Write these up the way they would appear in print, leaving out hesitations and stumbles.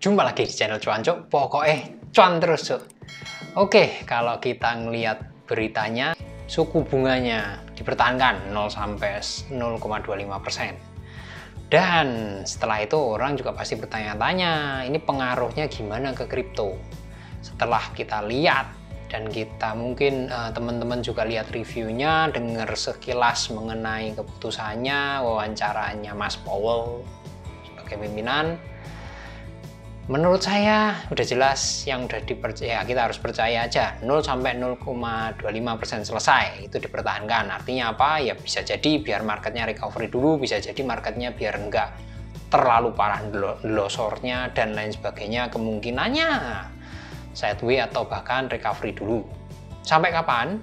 Jumpa lagi di channel Cuan Cuk, pokoknya cuan terus Cuk. Oke, kalau kita ngelihat beritanya, suku bunganya dipertahankan 0 sampai 0,25%. Dan setelah itu orang juga pasti bertanya-tanya, ini pengaruhnya gimana ke kripto? Setelah kita lihat dan kita mungkin teman-teman juga lihat reviewnya, dengar sekilas mengenai keputusannya, wawancaranya Mas Powell sebagai pimpinan. Menurut saya udah jelas, yang udah dipercaya kita harus percaya aja. 0 sampai 0,25% selesai itu dipertahankan. Artinya apa? Ya bisa jadi biar marketnya recovery dulu, bisa jadi marketnya biar enggak terlalu parah losornya dan lain sebagainya. Kemungkinannya sideways atau bahkan recovery dulu. Sampai kapan?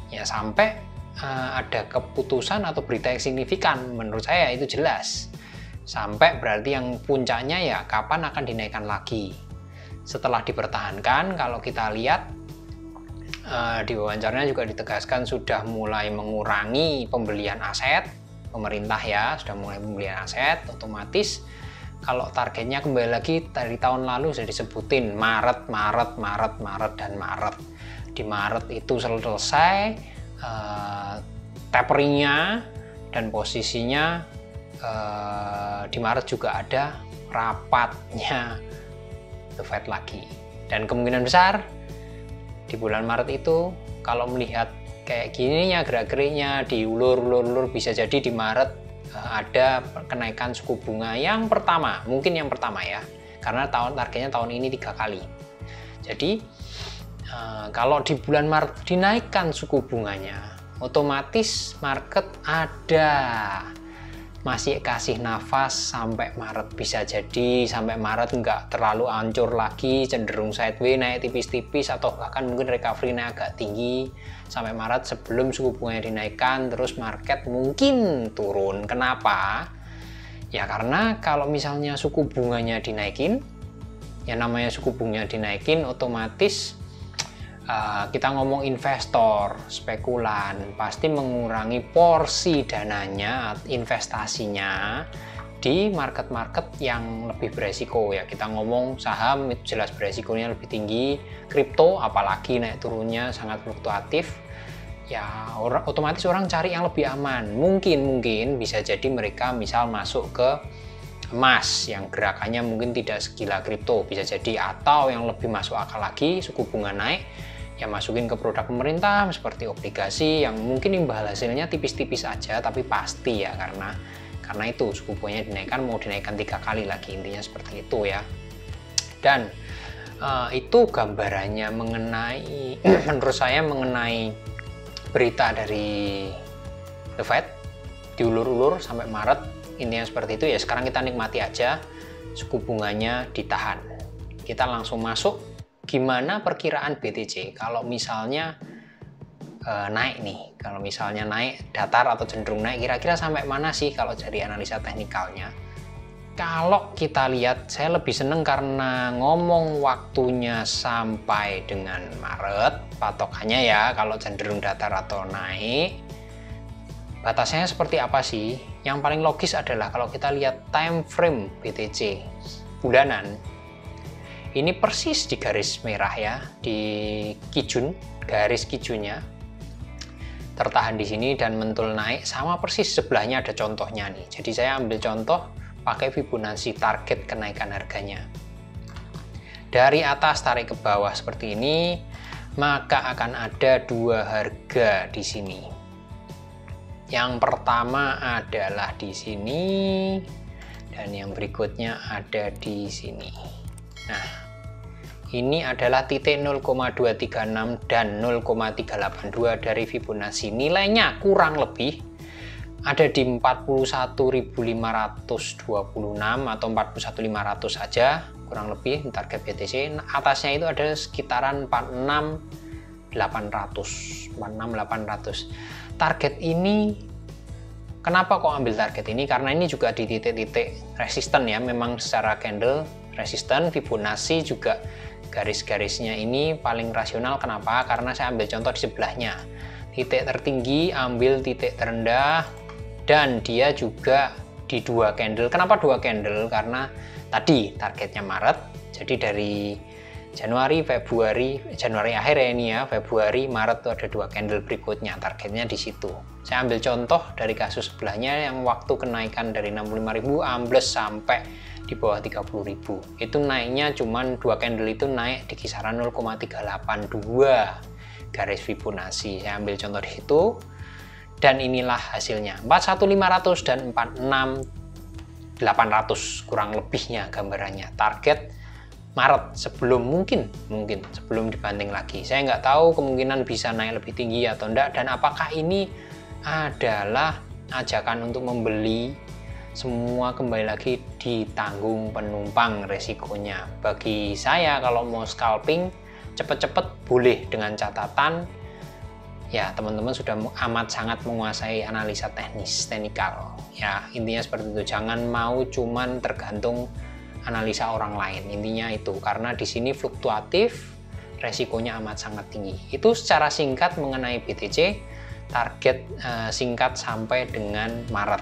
Ya sampai ada keputusan atau berita yang signifikan. Menurut saya itu jelas. Sampai berarti yang puncaknya ya kapan akan dinaikkan lagi. Setelah dipertahankan, kalau kita lihat di wawancaranya juga ditegaskan sudah mulai mengurangi pembelian aset pemerintah, ya sudah mulai pembelian aset. Otomatis kalau targetnya kembali lagi dari tahun lalu sudah disebutin Maret. Di Maret itu selesai taperingnya, dan posisinya di Maret juga ada rapatnya The Fed lagi, dan kemungkinan besar di bulan Maret itu kalau melihat kayak gini ya gerak-geriknya diulur-ulur, bisa jadi di Maret ada kenaikan suku bunga yang pertama, mungkin yang pertama ya, karena targetnya tahun ini 3 kali. Jadi kalau di bulan Maret dinaikkan suku bunganya, otomatis market ada masih kasih nafas sampai Maret, bisa jadi sampai Maret nggak terlalu hancur lagi, cenderung sideways, naik tipis-tipis atau bahkan mungkin recovery naik agak tinggi sampai Maret sebelum suku bunganya dinaikkan, terus market mungkin turun. Kenapa? Ya karena kalau misalnya suku bunganya dinaikin, ya namanya suku bunganya dinaikin otomatis kita ngomong investor, spekulan pasti mengurangi porsi dananya, investasinya di market-market yang lebih beresiko ya. Kita ngomong saham itu jelas beresikonya lebih tinggi, kripto apalagi naik turunnya sangat fluktuatif. Ya otomatis orang cari yang lebih aman. Mungkin bisa jadi mereka misal masuk ke emas yang gerakannya mungkin tidak segila kripto, bisa jadi, atau yang lebih masuk akal lagi suku bunga naik ya masukin ke produk pemerintah seperti obligasi yang mungkin imbal hasilnya tipis-tipis aja tapi pasti ya, karena itu suku bunganya dinaikkan, mau dinaikkan 3 kali lagi, intinya seperti itu ya. Dan itu gambarannya mengenai menurut saya mengenai berita dari The Fed diulur-ulur sampai Maret, intinya seperti itu ya. Sekarang kita nikmati aja, suku bunganya ditahan, kita langsung masuk. Gimana perkiraan BTC kalau misalnya naik nih, kalau misalnya naik datar atau cenderung naik, kira-kira sampai mana sih kalau dari analisa teknikalnya? Kalau kita lihat, saya lebih seneng karena ngomong waktunya sampai dengan Maret, patokannya ya kalau cenderung datar atau naik, batasnya seperti apa sih? Yang paling logis adalah kalau kita lihat time frame BTC bulanan, ini persis di garis merah ya, di kijun, garis kijunnya tertahan di sini dan mentul naik, sama persis sebelahnya ada contohnya nih. Jadi saya ambil contoh pakai Fibonacci target kenaikan harganya. Dari atas tarik ke bawah seperti ini, maka akan ada 2 harga di sini. Yang pertama adalah di sini dan yang berikutnya ada di sini. Nah, ini adalah titik 0,236 dan 0,382 dari Fibonacci. Nilainya kurang lebih ada di 41.526 atau 41.500 saja, kurang lebih target BTC. Atasnya itu ada sekitaran 46.800. Target ini, kenapa kok ambil target ini? Karena ini juga di titik-titik resisten ya, memang secara candle resisten. Fibonacci juga garis-garisnya ini paling rasional. Kenapa? Karena saya ambil contoh di sebelahnya, titik tertinggi ambil titik terendah, dan dia juga di 2 candle. Kenapa 2 candle? Karena tadi targetnya Maret. Jadi dari Januari akhir ya ini ya, Februari, Maret tuh ada 2 candle berikutnya, targetnya di situ. Saya ambil contoh dari kasus sebelahnya yang waktu kenaikan dari 65.000 ambles sampai di bawah 30.000. Itu naiknya cuman 2 candle itu naik di kisaran 0,382 garis Fibonacci. Saya ambil contoh di situ. Dan inilah hasilnya, 41.500 dan 46.800 kurang lebihnya gambarannya. Target Maret sebelum mungkin sebelum dibanting lagi. Saya nggak tahu, kemungkinan bisa naik lebih tinggi atau enggak, dan apakah ini adalah ajakan untuk membeli. Semua kembali lagi ditanggung penumpang resikonya. Bagi saya kalau mau scalping cepet-cepet boleh, dengan catatan ya teman-teman sudah amat sangat menguasai analisa teknikal ya, intinya seperti itu. Jangan mau cuman tergantung analisa orang lain, intinya itu, karena di sini fluktuatif, resikonya amat sangat tinggi. Itu secara singkat mengenai BTC, target singkat sampai dengan Maret.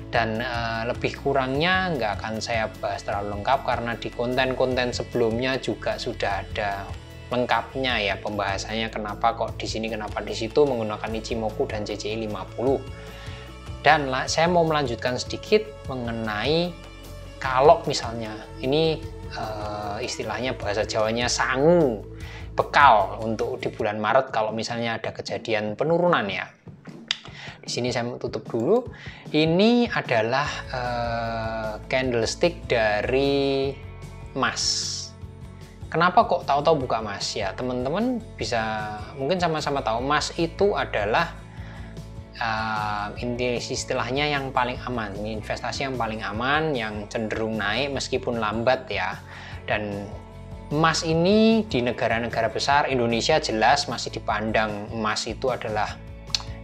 Dan lebih kurangnya nggak akan saya bahas terlalu lengkap, karena di konten-konten sebelumnya juga sudah ada lengkapnya ya pembahasannya, kenapa kok di sini, kenapa di situ, menggunakan Ichimoku dan CCI 50. Dan saya mau melanjutkan sedikit mengenai kalau misalnya ini istilahnya bahasa Jawanya sangu, bekal untuk di bulan Maret kalau misalnya ada kejadian penurunan ya. Di sini saya tutup dulu. Ini adalah candlestick dari emas. Kenapa kok tahu-tahu buka emas ya? Teman-teman bisa mungkin sama-sama tahu emas itu adalah istilahnya yang paling aman, investasi yang paling aman, yang cenderung naik meskipun lambat ya. Dan emas ini di negara-negara besar, Indonesia jelas masih dipandang emas itu adalah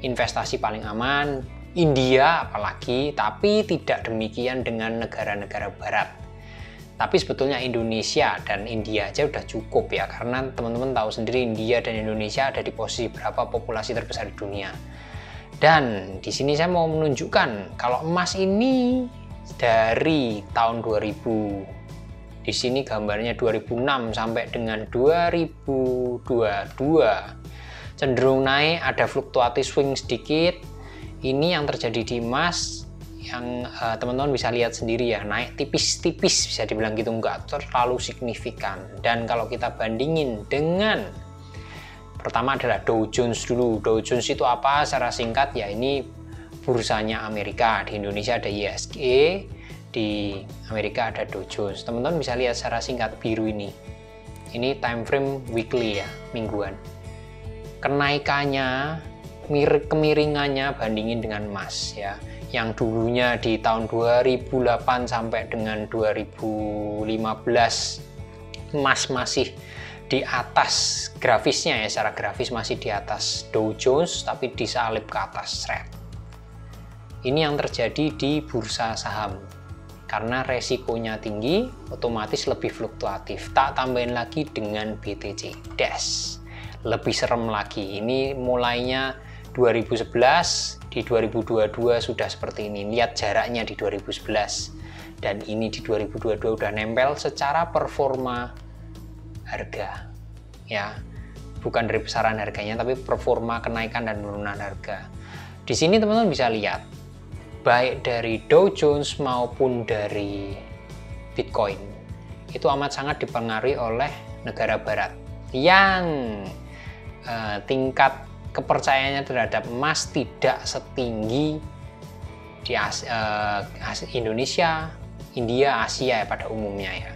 investasi paling aman, India apalagi, tapi tidak demikian dengan negara-negara barat. Tapi sebetulnya Indonesia dan India aja udah cukup ya, karena teman-teman tahu sendiri India dan Indonesia ada di posisi berapa populasi terbesar di dunia. Dan di sini saya mau menunjukkan kalau emas ini dari tahun 2000, di sini gambarnya 2006 sampai dengan 2022 cenderung naik, ada fluktuatif swing sedikit. Ini yang terjadi di emas, yang teman-teman bisa lihat sendiri ya, naik tipis-tipis bisa dibilang gitu, nggak terlalu signifikan. Dan kalau kita bandingin dengan pertama adalah Dow Jones dulu. Dow Jones itu apa? Secara singkat ya, ini bursanya Amerika. Di Indonesia ada ISG, di Amerika ada Dow Jones. Teman-teman bisa lihat secara singkat biru ini. Ini time frame weekly ya, mingguan. Kenaikannya, kemiringannya bandingin dengan emas ya. Yang dulunya di tahun 2008 sampai dengan 2015 emas masih di atas grafisnya ya, secara grafis masih di atas Dow Jones tapi disalip ke atas thread. Ini yang terjadi di bursa saham, karena resikonya tinggi otomatis lebih fluktuatif. Tak tambahin lagi dengan BTC Dash, lebih serem lagi. Ini mulainya 2011, di 2022 sudah seperti ini. Lihat jaraknya di 2011 dan ini di 2022 udah nempel secara performa harga ya, bukan dari besaran harganya tapi performa kenaikan dan penurunan harga. Di sini teman-teman bisa lihat baik dari Dow Jones maupun dari Bitcoin itu amat sangat dipengaruhi oleh negara barat yang tingkat kepercayaannya terhadap emas tidak setinggi di Indonesia, India, Asia ya, pada umumnya ya.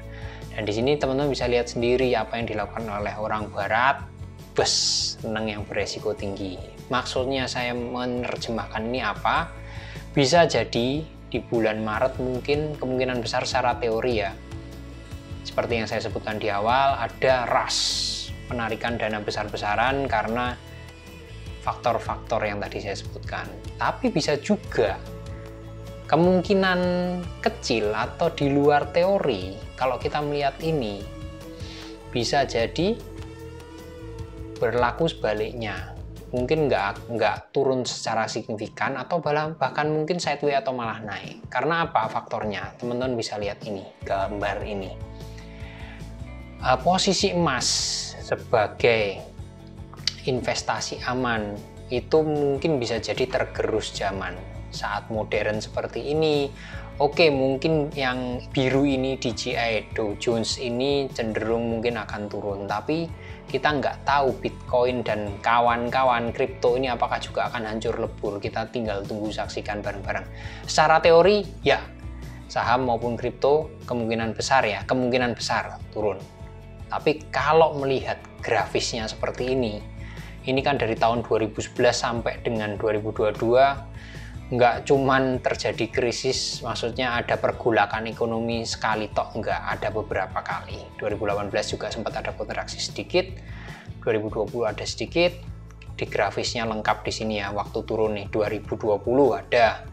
Dan di sini teman-teman bisa lihat sendiri apa yang dilakukan oleh orang barat, senang yang beresiko tinggi. Maksudnya saya menerjemahkan ini apa? Bisa jadi di bulan Maret mungkin kemungkinan besar secara teori ya, seperti yang saya sebutkan di awal, ada rush, penarikan dana besar-besaran karena faktor-faktor yang tadi saya sebutkan. Tapi bisa juga kemungkinan kecil atau di luar teori, kalau kita melihat ini bisa jadi berlaku sebaliknya. mungkin nggak turun secara signifikan, atau bahkan mungkin sideways atau malah naik. Karena apa faktornya? Teman-teman bisa lihat ini, gambar ini. Posisi emas sebagai investasi aman itu mungkin bisa jadi tergerus zaman saat modern seperti ini. Oke, mungkin yang biru ini DJI Dow Jones ini cenderung mungkin akan turun, tapi kita nggak tahu Bitcoin dan kawan-kawan kripto ini apakah juga akan hancur lebur. Kita tinggal tunggu saksikan bareng-bareng. Secara teori ya, saham maupun kripto kemungkinan besar turun. Tapi kalau melihat grafisnya seperti ini kan dari tahun 2011 sampai dengan 2022 nggak cuman terjadi krisis, maksudnya ada pergolakan ekonomi sekali tok, nggak, ada beberapa kali. 2018 juga sempat ada kontraksi sedikit, 2020 ada sedikit. Di grafisnya lengkap di sini ya, waktu turun nih 2020 ada,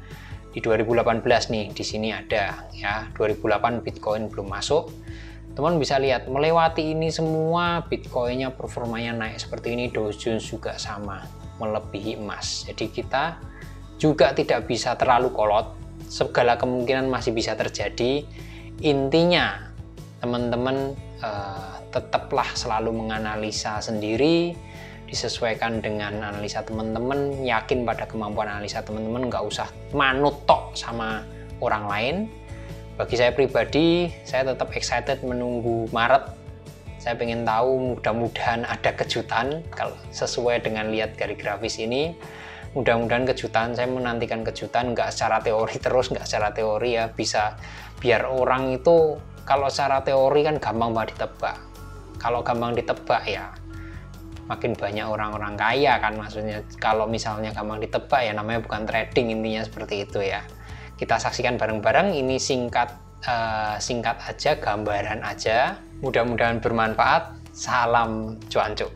di 2018 nih di sini ada ya. 2008 Bitcoin belum masuk. Teman bisa lihat melewati ini semua, Bitcoinnya performanya naik seperti ini, Dow Jones juga sama, melebihi emas. Jadi kita juga tidak bisa terlalu kolot, segala kemungkinan masih bisa terjadi. Intinya teman-teman tetaplah selalu menganalisa sendiri, disesuaikan dengan analisa teman-teman, yakin pada kemampuan analisa teman-teman, nggak usah manut tok sama orang lain. Bagi saya pribadi, saya tetap excited menunggu Maret. Saya pengen tahu, mudah-mudahan ada kejutan kalau sesuai dengan lihat dari grafis ini. Mudah-mudahan kejutan, saya menantikan kejutan, nggak secara teori terus, nggak secara teori ya, bisa biar orang itu kalau secara teori kan gampang banget ditebak. Kalau gampang ditebak ya makin banyak orang-orang kaya kan, maksudnya kalau misalnya gampang ditebak ya namanya bukan trading, intinya seperti itu ya. Kita saksikan bareng-bareng, ini singkat aja, gambaran aja, mudah-mudahan bermanfaat. Salam cuancu.